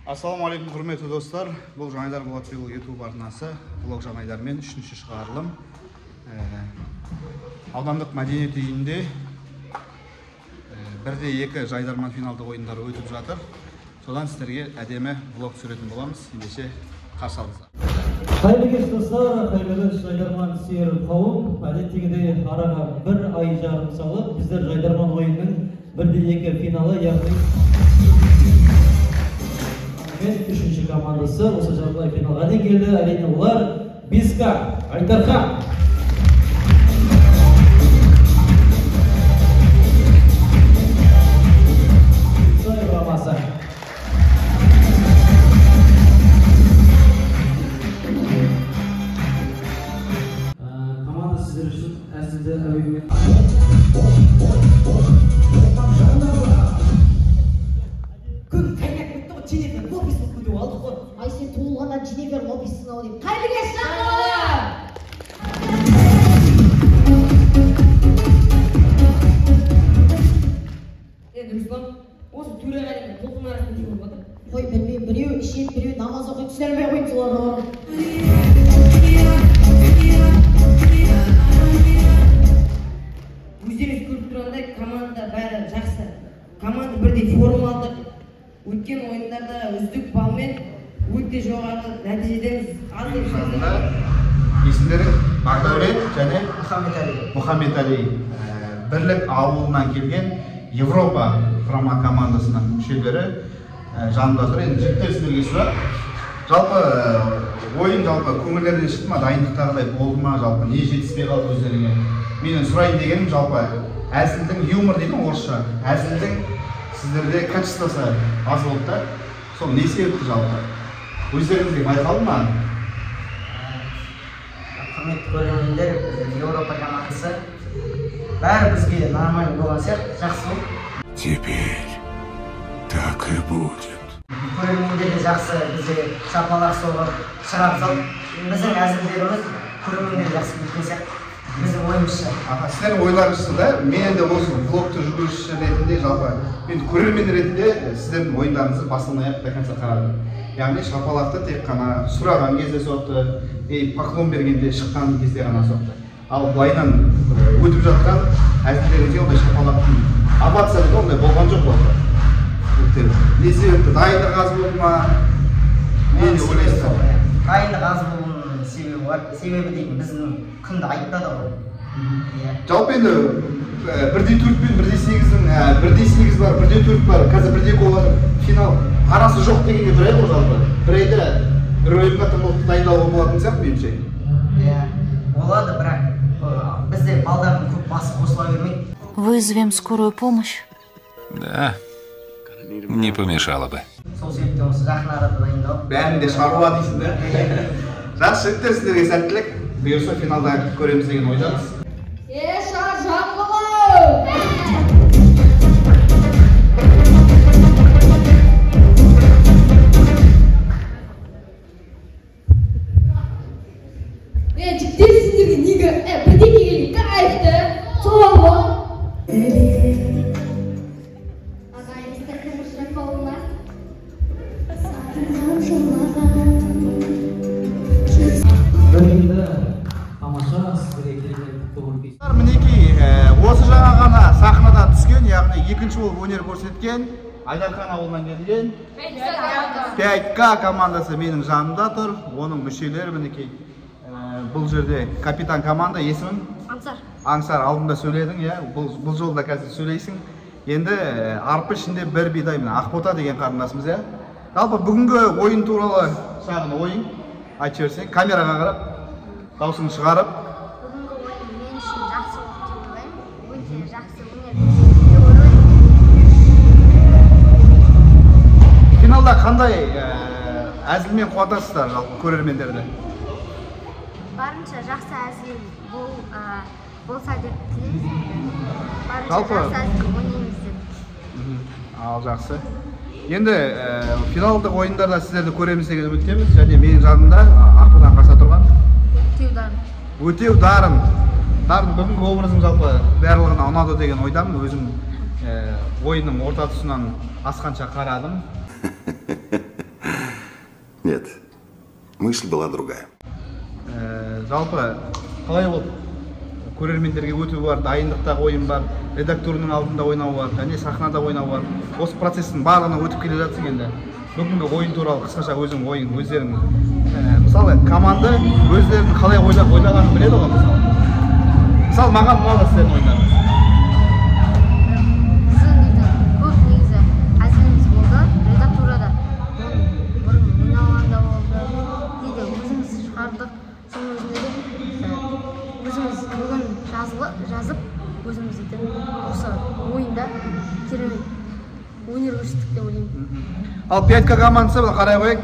Ассалаумағалейкум құрметті достар. Бұл Жаңайдар Болатбекұлы YouTube арнасы блог Жаңайдармен 3-ші шығарылым. Аудандық мәдениет үйінде 1-2 жайдарман финалдық ойындары өтіп жатыр. Содан сіздерге әдемі блог түсіретін боламыз. Ендеше қарсы алыңыздар. Қайырлы кеш достар, қайырлы жайдарман сүйер қауым. Әдеттегідей араға 1 ай жарым салып, біздер жайдарман ойынның 1-2 финалы, яғни үшінші командасы осы жартылай финалға дейін келді. Әрине олар Биска, Айдархан. Команда сіздер үшін әзілді әуемен. Ай, сен туылғаннан Дженнифер Лопессің ау деймін. Қайырлы кеш жаңғылы! Руслан, осы төреға дейін толқын арасында не болып жатыр? Қой, білмеймін, біреу ішеді, біреу намаз оқиды, түсінбей қойып соларды орын. Өздеріңіз көріп тұрғандай команда бәрі жақсы. Команда бірдей форма алдық. Өткен ойындарда үздік балмен өте жоғары нәтижедеміз. Есімдері Бақдәулет және Мұхаммед-Әли. Бірлік ауылынан келген Европа құрама командасының мүшелері жанында тұр. Енді жігіттерсіздерге сұрақ. Жалпы ойын көңілдерінен шықты ма, дайындықтағыдай болды ма, жалпы не жетіспей қалды өздеріңе? Менің сұрайын дегенім жалпы әзілдің юмор дейді орысша. Әзілдің сіздерде качествосы аз болды да, сол не себепті жалпы? Өздеріңізге байқалды ма? Құрметті көрермендер, Еуропа командасы бәрі бізге нормально болған сияқты, жақсы болды. Теперь так и будет. Көрермендер де жақсы, бізге шапалақ соғып, шығарып салып, біздің әзілдеріміз көрермендер жақсы кеткен сияқты. Біздің ойымызша. Сіздердің ойларыңызша да, мен енді осы блогты жүргізуші ретінде жалпы, мен көрермен ретінде сіздердің ойындарыңызды басынан аяқ до конца қарадым. Яғни шапалақты тек қана сұраған кезде соқты, поклон бергенде шыққан кезде ғана соқты. Ал былайынан өтіп жатқан әзілдеріңізге ондай шапалақтың овацияда ондай болған жоқ болды. Не себепті? Дайындық аз болды ма? Не ойлайсыздар? Дайындық аз болуының себебі бар. Себебі деймін, біздің күнді айтпады ғой. Жалпы енді 1-4 пен 1-8 бар, 1-4 бар, қазір 1-2 олар финал арасы жоқ дегенде тұрайық ғой жалпы. Бір айда бір ойынға тыңғылықты дайындауға болатын сияқты меніңше. Болады, бірақ бізде балдардың көп басы қосыла бермейді. Вызовем скорую помощь? Да, не помешало бы. Сол себептен осы жақын арада дайындау. Бәрінде шаруа дейсіңдер. Жақсы жігіттер, сіздерге сәттілік. Бұйырса финалда көреміз деген ойдамыз. Шар жаңғылы! Жігіттер сіздерге неге бірдеңе келген кайфты, солай ғой. Мінекей, осы жаңа ғана сахнадан түскен, яғни екінші болып өнер көрсеткен Айдархан ауылынан келген 5К командасы менің жанымда тұр. Оның мүшелері мінекей. Бұл жерде капитан команда, есімің? Аңсар, алдында сөйледің, бұл жолда қазір сөйлейсің. Енді арпы ішінде бір бидай, Ақбота деген қарындасымыз. Жалпы бүгінгі ойын туралы шағын ойын айтып жіберсең, камераға қарап, даусың шығарып. Бүгінгі ойын мен үшін жақсы болды деп ойлаймын. Өте жақсы өнер. Финалда қандай әзілмен қуантасыздар жалпы көрермендерді? Барынша жақсы әзіл болса деп тілеймін. Барынша Жалпы жақсы әзіл ойнаймыз деп. Ал жақсы. Енді финалдық ойындарда сіздерді көреміз деген үміттеміз. Және менің жанымда артынан қарса тұрған Өтеу Дарын. Дарын, бүгінгі образың жалпы барлығына ұнады деген ойдамын. Өзім ойынның орта тұсынан асқанша қарадым. Нет, мысль была другая. Жалпы қалай болды? Көрермендерге өту бар, дайындықта ойын бар, редакторының алдында ойнау бар, және сахнада ойнау бар. Осы процестің барлығына өтіп келе жатсың енді. Бүгінгі ойын туралы қысқаша өзің ойың, өздерің. Мысалы, команда өздерінің қалай ойлағанын біледі ғой мысалы. Мысалы, маған ұнады сіздердің ойындарыңыз. Көп негізі әзіліміз болды, редактурада бұрын ойналғанда болды, дейді өзіміз шығардық. Соның өзінде де өзіміз бүгін жазып, өзіміз осы ойында керемет өнер көрсеттік деп ойлаймын. Ал 5К командасы қарай қойық.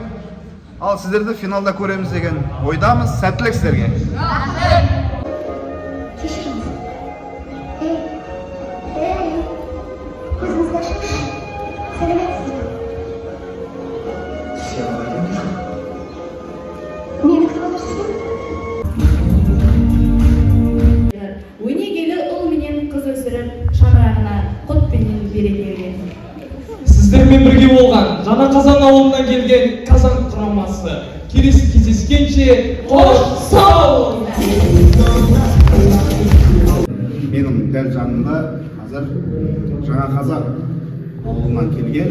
Ал сіздерді финалда көреміз деген ойдамыз. Сәттілік сіздерге. Өнегелі ұл менен қыз өсіріп, шаңырағына құт пенен береке берген. Сіздермен бірге болған Жаңа Қазан ауылынан келген Қазан құрамасы. Келесі кездескенше қош сау болыңдар. Менің дәл жанымда қазір Жаңа Қазан ауылынан келген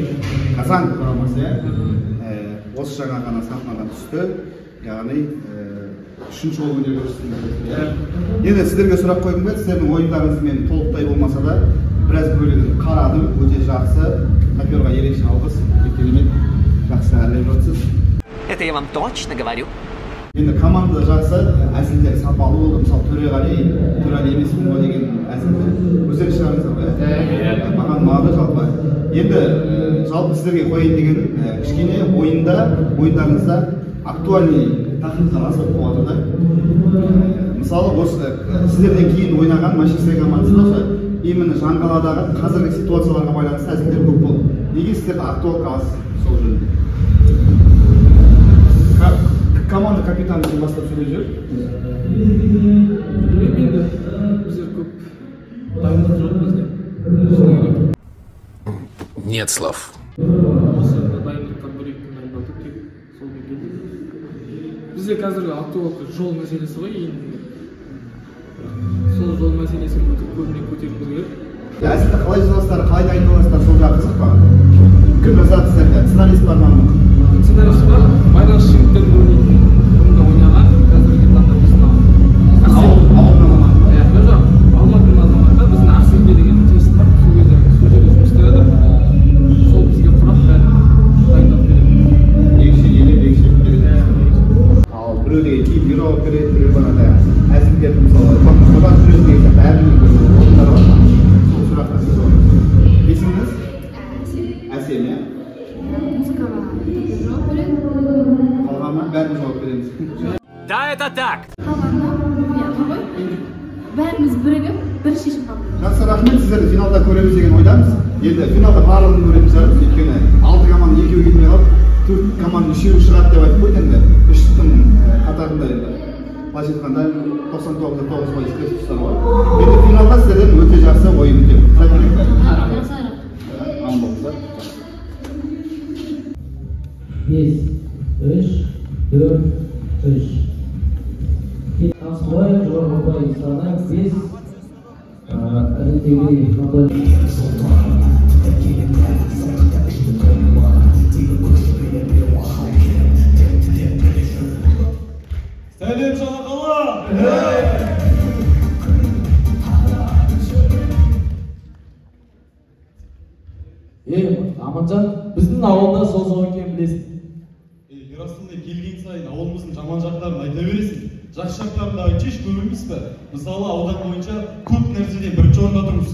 Қазан құрамасы осы жаңа ғана сахнаға түсті. Яғни үшінші жол өнер көрсетті. Енді сіздерге сұрақ қойғым келді. Сіздердің ойындарыңызмен толықтай болмаса да біраз бөлігін қарадым. Өте жақсы. Актерға ерекше алғыс. Керемет жақсы әрлеп жатсыз. Это я вам точно говорю. Енді команда жақсы, әзілдер сапалы болды. Мысалы Төреғали емеспін ғой деген әзілдер өздері шығарыңыздар ғой. Маған ұнады жалпы. Енді жалпы сіздерге қояйын деген кішкене ойындарыңызда актуальный тақырыптар аз болып қалады да. Мысалы осы сіздерден кейін ойнаған Машинская командасы именно Жаңқаладағы қазіргі ситуацияларға байланысты әзілдер көп болды. Неге сіздер актуалка аз сол жөнінде? Команда капитаны үшін бастап сөйлеп жүр. Енді біздер көп дайындық жоқ бізде. Нет слов. Осы дайындықтан бір-екі күн дайындалдық тек сол келді. Бізде қазіргі актуалка жол мәселесі ғой енді. Сол жол мәселесін көбіне көтеріп көрген. Әзілді қалай жазасыздар, қалай дайындаласыздар, сол жағы қызық па? Кім жазады сіздерде? Сценарист бар ма? Сценарист бар, Байраш жігіттер бұрында ойнаған, қазіргі таңда біздің ауылдан Алматының азаматы, біздің Ақселге деген тест бар, сол жерде жұмыс істеп жатыр. Сол бізге құрақ бәрін дайындап береді. Екші береді. Ал біреуге кейіпкер алып береді, біреу бағана әзілдерді мысалы содан жүреді деген сияқты әрбір орындар бар. Сол сұраққа сіз орын. Есіміңіз? Әсем, иә? Музыкаға жауап береді. Қалғанына бәрін жауап береміз. Да, это так. Қалғанына ғой. Бәріміз бірігіп, бір шешім қабылдаймыз. Жақсы, рахмет. Сіздерді финалда көреміз деген ойдамыз. Енді финалда барлығын көреміз жарыз. Өйткені 6 команда екеуі келмей қалып, 4 команда үшеуі шығады деп айтып қойды енді. 3-тің қатарында енді. Былайша айтқанда 99.9% кіріс тұстар бар. Енді финалда сіздерден өте жақсы ойын күтемін. Сәттілік бәрі. Аман болыңыздар. 5, 3, 4, 3. Тасбаев, Жорғабай, Сана, 5. Әдеттегі Сәлем Жаңақала! Аманжан, біздің ауылда сол екен білесің. Ерасылдай келген сайын ауылымыздың жаман жақтарын айта бересің. Жақсы жақтарын да айтшы, көп емес пе? Мысалы аудан бойынша көп нәрседен бірінші орында тұрмыз.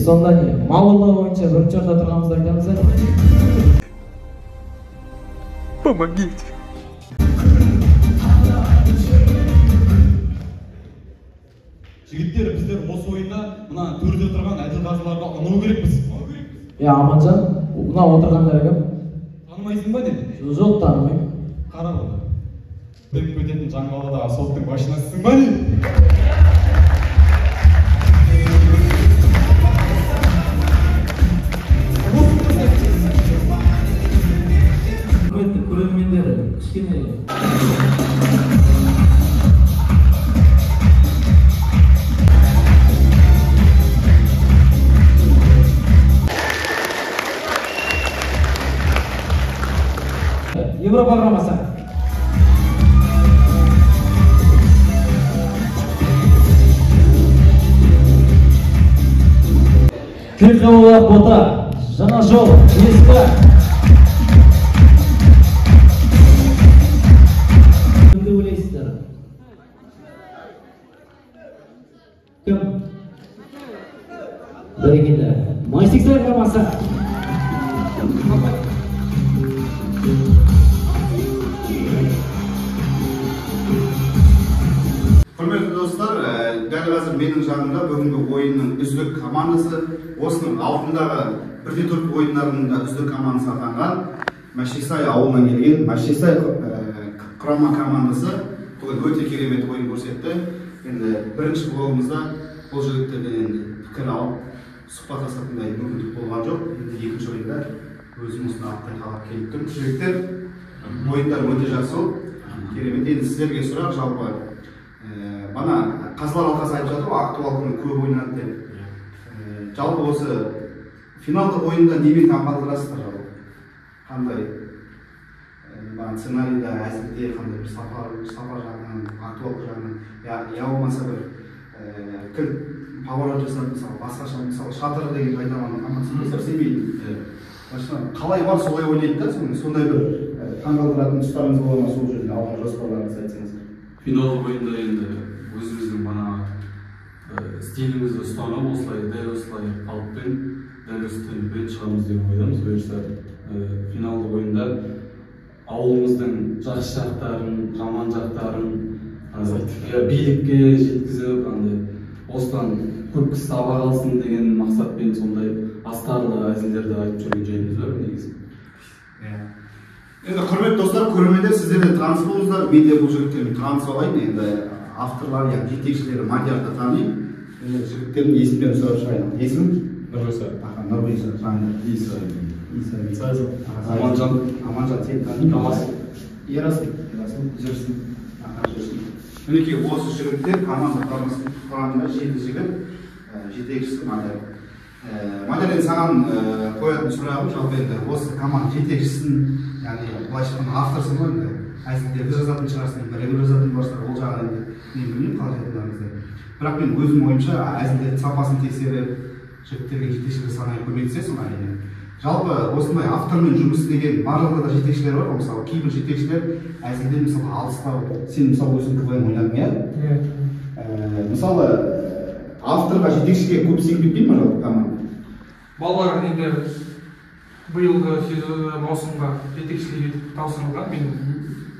Сонда не, малылығы бойынша бірінші орында тұрғанымызды айтамыз ба? Помогите. Жігіттер, біздер осы ойында мына төрде тұрған әділ қазыларға ұнау керекпіз. Аманжан, мына отырғандар кім? Танымайсың ба деді? Жоқ, танымаймын. Қара болды. Дөп өтетін Жаңқаладағы соттың машинасысың ба деді? синий. Европа құрамасы. Киркалова Бота, Жаңа жол, Ескі. Кімді ойлайсыздар? Кім? Бәрекелді. Майсексай құрамасы. Құрметті достар, дәл қазір менің жанымда бүгінгі ойынның үздік командасы, осының алдындағы 1-4 ойындарында үздік командасы атанған Мәшесай ауылынан келген Мәшесай құрама командасы бүгін өте керемет ойын көрсетті. Енді бірінші блогымызда бұл жігіттерден пікір алып, сұхбаттасатындай мүмкіндік болған жоқ. Енді екінші ойында өзіміздің қайталап келіп тұрмыз. Жігіттер, ойындар өте жақсы, керемет. Енді сіздерге сұрақ, жалпы бана Қазылар алқасы айтып жатыр, актуал күні көп ойнады деп. Жалпы осы финалдық ойында немен таңғалдырасыздар жалпы? Қандай сценарийда, әзілде, қандай бір сапа жағынан, актуал жағынан, я болмаса бір кіл поворот жасап, мысалы, басқаша, мысалы, шатыр деген қайтаманы қаматсыз істемейді. Қалай бар, солай ойнайды да, сондай бір таңғалдыратын тұстарыңыз бола ма, сол жерде алған жоспарларыңызды айтсаңыз? Финалдық ойында енді өзіміздің бана стилімізді ұстанып, осылай, дәл осылай қалыппен, дәл осы темппен шығамыз деп ойдамыз. Бұйырса финалдық ойында ауылымыздың жақсы жақтарын, жаман жақтарын билікке жеткізіп, осыдан көп кісі таба қалсын деген мақсатпен сондай астарлы әзілдерді айтып жүрген жайымыз бар негізі. Енді құрметті достар, көрермендер, сіздер де таныс болыңыздар. Мен де бұл жігіттермен таныс болайын. Енді авторлары, жетекшілері Мадиярды танıyım. Жігіттердің есімдерін сұрап шығайын. Есімің? Нұрғиса. Нұрғиса, жаңа. Иса. Аманжан. Аманжан, сен танıyım. Тамас. Ерасыл. Жүрсін. Мінекей осы жігіттер команда құрамында 7 жігіт, жетекшісі Мадияр. Мадияр, саған қоятын сұрағым, жалпы енді осы команда жетекшісін, яғни былайша айтқанда авторсың ғой енді, әзілдерді жазатын шығарсың, бір жазатын боларсыздар, ол жағынан енді мен білмеймін қалай жатқандарыңызды. Бірақ мен өзім ойымша әзілдердің сапасын тексеріп, жігіттерге жетекшілік санай көмектесесің әрине. Жалпы осындай автормен жұмыс істеген барлығында да жетекшілер бар ғой, мысалы кейбір жетекшілер әзілде мысалы алыстау, сен мысалы өзің КВН ойнадың, иә? Мысалы авторға жетекшіге көп секпетпей ме жалпы команда? Балалар енді биылғы маусымға жетекшілік етіп тапсырылған, мен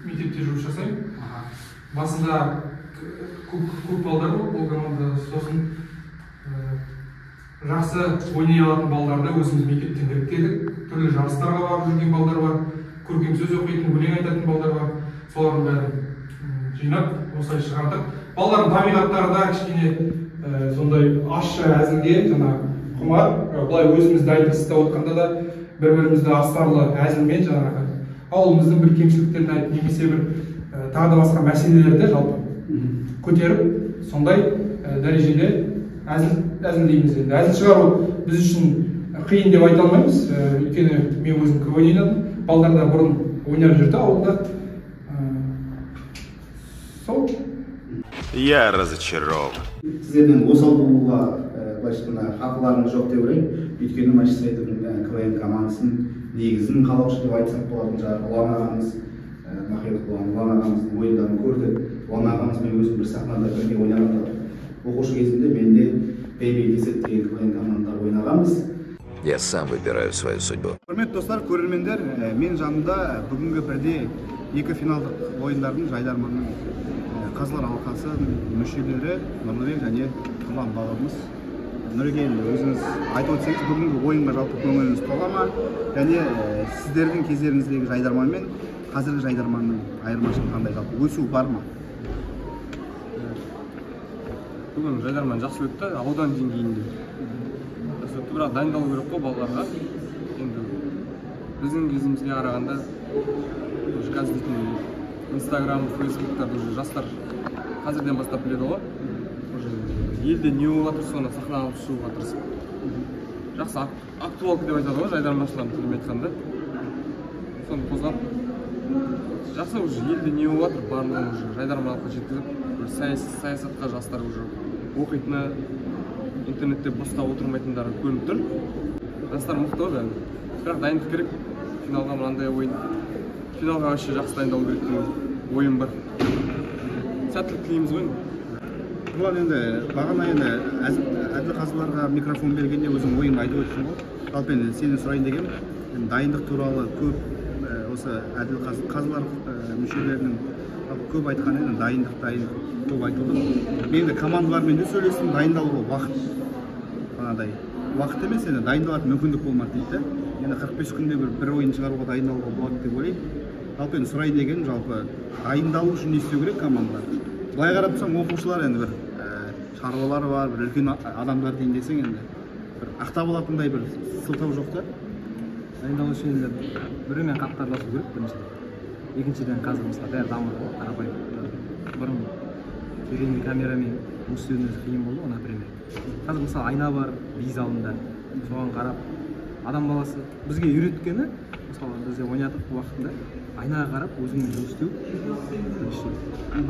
мектепте жұмыс жасаймын. Басында көп балдар бар бұл команда, сосын жақсы ойнай алатын балдарды өзіміз мектептен іріктедік. Түрлі жарыстарға барып жүрген балдар бар, көркем сөз оқитын, өлең айтатын балдар бар. Солардың бәрін жинап, осылай шығардық. Балалардың табиғаттары да кішкене сондай ащы әзілге, жаңа құмар. Былай өзімізді айтып отқанда да бір-бірімізді астарлы әзілмен жаңағы ауылымыздың бір кемшіліктерін айтып, немесе бір тағы да басқа мәселелерді жалпы көтеріп, сондай дәрежеде әзілдейміз. Енді әзіл шығару біз үшін қиын деп айта алмаймыз, өйткені мен өзім КВН ойнадым, балдар да бұрын ойнап жүрді ауылда. Сол. Я разочарован. Сіздерден осал болуға хақыларыңыз жоқ деп ойлаймын. Өйткені Мәшесайдың КВН командасын негізін қалаушы деп айтсақ болатын жаңағы Ұлан ағамыз, Махилов болған Ұлан ағамыздың ойындарын көрдік. Ұлан ағамызбен өзім бір сахнада бірге ойнағанда оқушы кезімде менде Baby Desert деген КВН командалар ойнағанбыз. Я сам выбираю свою судьбу. Құрметті достар, көрермендер, мен жанымда бүгінгі бірде екі финалдық ойындардың жайдарманның Қазылар алқасы мүшелері Нұрлыбек және Тұрлан бауырымыз. Нұреке, өзіңіз айтып өтсеңіз, бүгінгі ойынға жалпы көңіліңіз тола ма? Және сіздердің кездеріңіздегі жайдарман мен қазіргі жайдарманның айырмашылығы қандай, жалпы өсу бар ма? Бүгін жайдарман жақсы өтті, аудан деңгейінде. Жақсы өтті, бірақ дайындалу керек қой балаларға. Енді біздің кезімізге қарағанда қазір дейтін Инстаграм, Фейсбуктарды уже жастар қазірден бастап біледі ғой. Елде не болып жатыр, соны сахнаға алып шығуға тырысып. Жақсы актуалка деп айтады ғой, жайдарманшылардың тілімен айтқанда. Соны қозғап. Жақсы уже елде не болып жатыр, барлығын уже жайдарманшылыққа жеткізіп, саясатқа жастар уже оқитыны, интернетте босқа отырмайтындары көрініп тұр. Жастар мықты ғой, бірақ дайындық керек. Финалға мынандай ойын. Финалға вообще жақсы дайындалу керек деген ойым бар. Сәттілік тілейміз ғой. Бұлар енді бағана енді әділ қазыларға микрофон бергенде өзің ойыңды айтып өтсің ғой. Жалпы енді сені сұрайын дегем, дайындық туралы көп осы әділ қазылар мүшелерінің көп айтқан енді дайындық көп айтылды. Мен де командалармен де сөйлестім, дайындалуға уақыт анадай уақыт емес, енді дайындалатын мүмкіндік болмады дейді. Енді 45 күнде бір ойын шығаруға дайындалуға болады деп ойлаймын. Жалпы енді сұрайын дегенім, жалпы дайындалу үшін не істеу керек командалар? Былай қарап тұрсаң, оқушылар енді бір шаруалары бар, бір үлкен адамдар дейін десең, енді бір ақтап алатындай бір сылтау жоқ та. Дайындалу үшін енді бірімен қатарласу керек біріншіден. Екіншіден қазір мысалы бәрі дамыды ғой, қарапайым. Бұрын терең камерамен жұмыс істеудің өзі қиын болды ғой, например. Қазір мысалы айна бар, бейіз алдында, соған қарап адам баласы бізге үйреткені, мысалы бізде ойнадық уақытында айнаға қарап өзіңмен жұмыс істеу,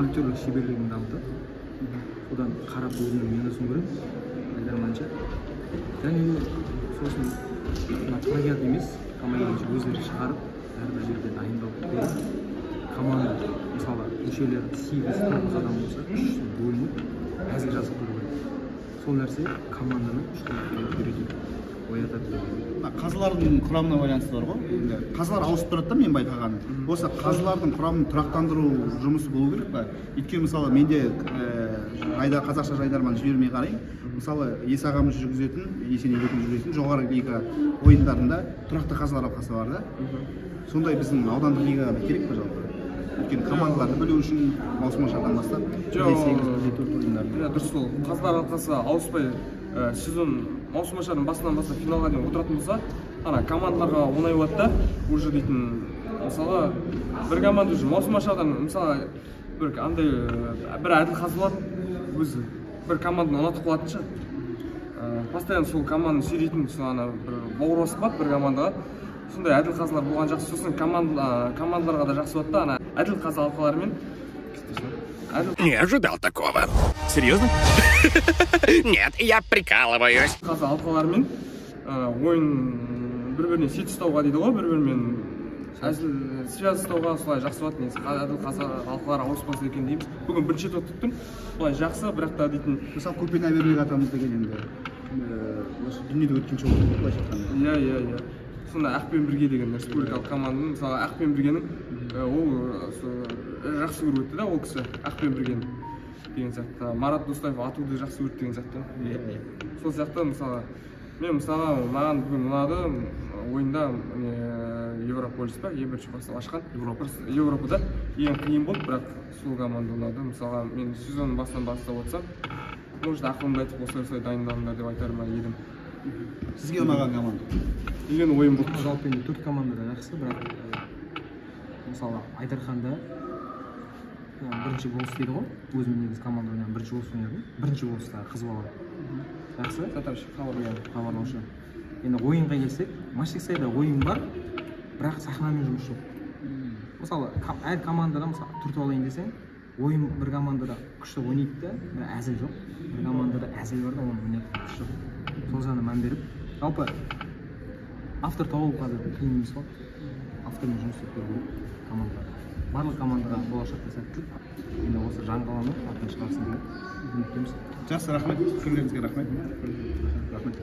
актерлік шеберлігін дамытады. Одан қарап өзінің минусын көріп, жайдарманшы. Және сосын плагиат емес, командашы өздері шығарып, әрбір жерде дайындалып, команда мысалы мүшелері 8-9 адам болса, 3 бөлініп, әзіл жазып көру керек. Сол нәрсе команданың үштілікке үйретеді. Қазылардың құрамына байланысты бар ғой. Қазылар ауысып тұрады да, мен байқағаным. Осы қазылардың құрамын тұрақтандыру жұмысы болу керек па? Өйткені мысалы менде қазақша жайдарман жібермей қарайын. Мысалы Ес ағамыз жүргізетін, Есеней жүргізетін жоғары лига ойындарында тұрақты қазылар алқасы бар да. Сондай біздің аудандық лигаға керек па жалпы? Өйткені командаларды бөлу үшін маусымашардан бастап 8-4 ойындар. Дұрыс сол. Қазылар алқасы ауыспай сезон маусымашардың басынан бастап финалға дейін отыратын болса, ана командаларға оңай болады да, уже дейтін, мысалы, бір команда уже маусымашардан, мысалы, бір әділ қазылар өзі бір команданы ұнатып қалатын ше. Постоянно сол команданы сүйрейтін, бір бауырласып қалады бір командаға. Сондай әділ қазылар болған жақсы, сосын командаларға да жақсы болады да, ана әділ қазы алқаларымен. Не ожидал такого. Серьезно? Нет, я прикалываюсь. Қазы алқалармен ойын бір-біріне сет ұстауға дейді ғой, бір-бірімен әзіл связь ұстауға солай жақсы болады. Әділ қазы алқалар ауыспаса екен дейміз. Бүгін бірінші рет өттім, солай жақсы, бірақ та дейтін. Мысалы көпен әбермек атамыз деген енді дүниеде өткенше болды былайша айтқанда. Иә. Сонда Ақпен бірге деген республикалық команданың, мысалы Ақпен біргенің ол жақсы көріп өтті да, ол кісі Ақпен біргені деген сияқты. Марат Достаев атуды жақсы көрді деген сияқты. Сол сияқты мысалы мен мысалы маған бүгін ұнады ойында Европолис па, бірінші бастап ашқан Европада ең қиын болды, бірақ сол команда ұнады. Мысалға мен сезонның басынан бастап отырсам, может ақылымды айтып осылай дайындалыңдар деп айтар ма едім. Сізге ұнаған команда? Деген ойым болды. Жалпы енді 4 команда да жақсы, бірақ мысалы Айдарханда бірінші голос дейді ғой, өзім негізі команда ойнаған бірінші голос ойнадым. Бірінші голоста қыз бала. Жақсы? Татаршы, хабарлаушы. Енді ойынға келсек, Машексайда ойын бар, бірақ сахнамен жұмыс жоқ. Мысалы, әр командада мысалы түртіп алайын десең, ойын бір командада күшті ойнайды да, бірақ әзіл жоқ. Бір командада әзіл бар да, оны ойнайды күшті жоқ. Сол жағына мән беріп, жалпы автор тауып қазір қиын емес қой. Автормен жұмыс істеп көру керек командалар. Барлық командаға болашақта сәттілік. Енді осы жаңғаланы атын шығарсын деп үміттеміз. Жақсы, рахмет. Пікірлеріңізге рахмет. Рахмет.